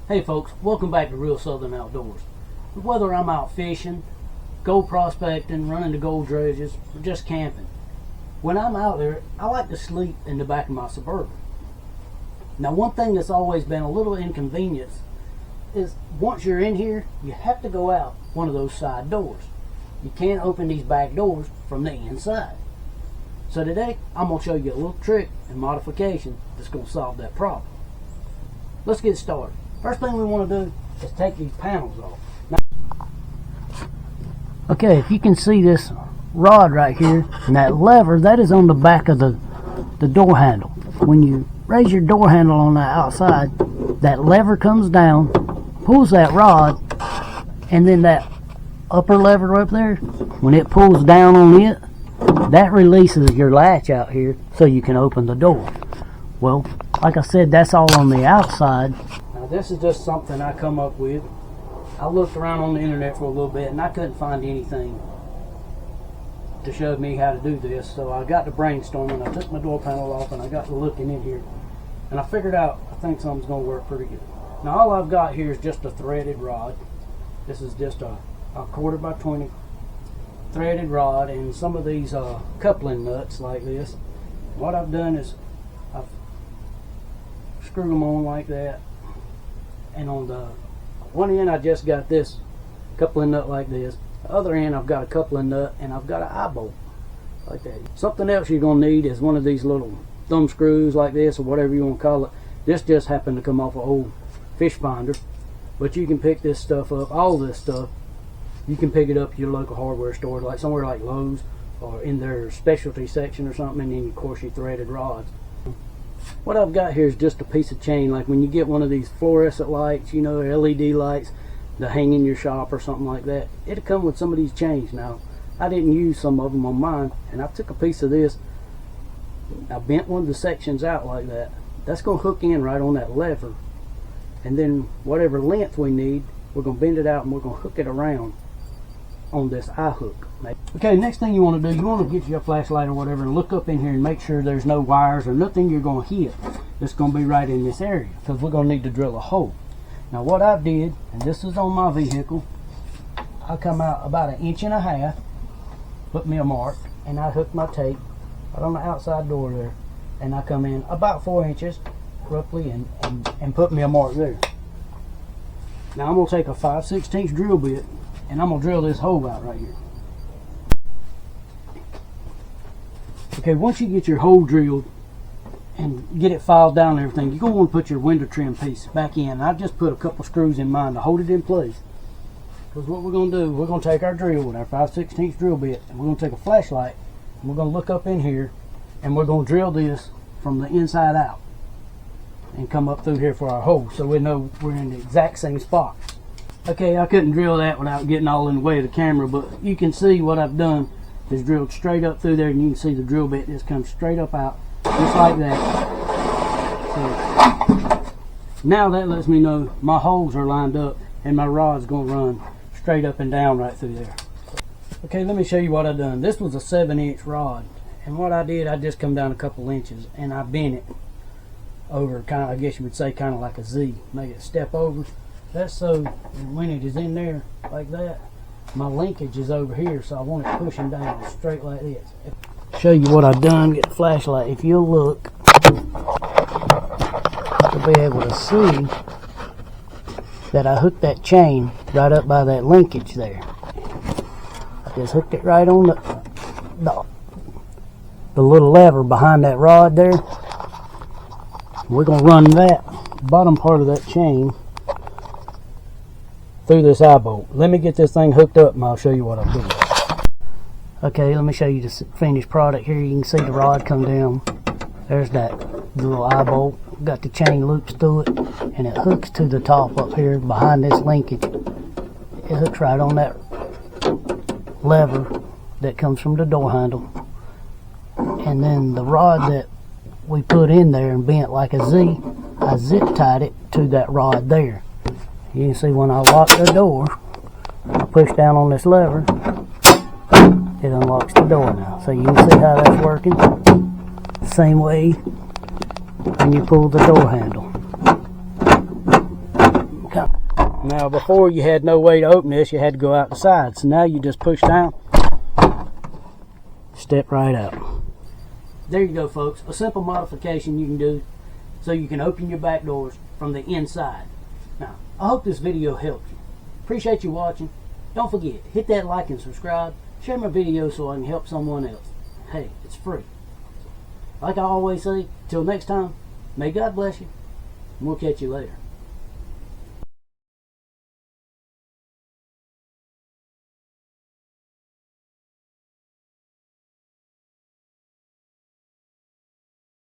Hey folks, welcome back to Real Southern Outdoors. Whether I'm out fishing, gold prospecting, running the gold dredges, or just camping, when I'm out there, I like to sleep in the back of my Suburban. Now one thing that's always been a little inconvenience is once you're in here, you have to go out one of those side doors. You can't open these back doors from the inside. So today, I'm going to show you a little trick and modification that's going to solve that problem. Let's get started. First thing we want to do is take these panels off. Now, okay, if you can see this rod right here, and that lever, that is on the back of the door handle. When you raise your door handle on the outside, that lever comes down, pulls that rod, and then that upper lever up there, when it pulls down on it, that releases your latch out here so you can open the door. Well, like I said, that's all on the outside. Now this is just something I come up with. I looked around on the internet for a little bit and I couldn't find anything to show me how to do this, so I got to brainstorming. I took my door panel off and I got to looking in here, and I figured out I think something's going to work pretty good. Now all I've got here is just a threaded rod. This is just a 1/4 by 20 threaded rod and some of these coupling nuts like this. What I've done is I've screwed them on like that, and on the one end I just got this coupling nut like this. The other end I've got a coupling nut and I've got an eye bolt like that. Something else you're going to need is one of these little thumb screws like this, or whatever you want to call it. This just happened to come off an old fish finder, but you can pick this stuff up, all this stuff. You can pick it up at your local hardware store, like somewhere like Lowe's, or in their specialty section or something, and then of course your threaded rods. What I've got here is just a piece of chain, like when you get one of these fluorescent lights, you know, LED lights to hang in your shop or something like that. It'll come with some of these chains. Now, I didn't use some of them on mine, and I took a piece of this, I bent one of the sections out like that. That's going to hook in right on that lever, and then whatever length we need, we're going to bend it out and we're going to hook it around on this eye hook. Okay, next thing you want to do, you want to get your flashlight or whatever and look up in here and make sure there's no wires or nothing you're going to hit that's going to be right in this area, because we're going to need to drill a hole. Now what I did, and this is on my vehicle, I come out about 1.5 inches, put me a mark, and I hooked my tape right on the outside door there, and I come in about 4 inches roughly and put me a mark there. Now I'm going to take a 5/16 drill bit and I'm going to drill this hole out right here. Okay, once you get your hole drilled and get it filed down and everything, you're going to want to put your window trim piece back in. I just put a couple screws in mine to hold it in place. Because what we're going to do, we're going to take our drill with our 5/16 drill bit, and we're going to take a flashlight and we're going to look up in here and we're going to drill this from the inside out and come up through here for our hole, so we know we're in the exact same spot. Okay, I couldn't drill that without getting all in the way of the camera, but you can see what I've done is drilled straight up through there, and you can see the drill bit just comes straight up out, just like that. So now that lets me know my holes are lined up and my rod's going to run straight up and down right through there. Okay, let me show you what I've done. This was a 7-inch rod, and what I did, I just come down a couple inches and I bent it over, kind of, I guess you would say, kind of like a Z, make it step over. That's so when it is in there like that, my linkage is over here, so I want it pushing down straight like this. Show you what I've done, get the flashlight. If you'll look, you'll be able to see that I hooked that chain right up by that linkage there. I just hooked it right on the little lever behind that rod there. We're going to run that bottom part of that chain through this eye bolt. Let me get this thing hooked up and I'll show you what I'm doing. Okay, let me show you the finished product here. You can see the rod come down. There's that little eye bolt. Got the chain loops through it, and it hooks to the top up here behind this linkage. It hooks right on that lever that comes from the door handle. And then the rod that we put in there and bent like a Z, I zip tied it to that rod there. You can see when I lock the door, I push down on this lever, it unlocks the door now. So you can see how that's working. Same way when you pull the door handle. come. Now before you had no way to open this, you had to go out the side. So now you just push down, step right out. There you go, folks. A simple modification you can do so you can open your back doors from the inside. Now, I hope this video helped you. Appreciate you watching. Don't forget, hit that like and subscribe. Share my video so I can help someone else. Hey, it's free. Like I always say, till next time, may God bless you, and we'll catch you later.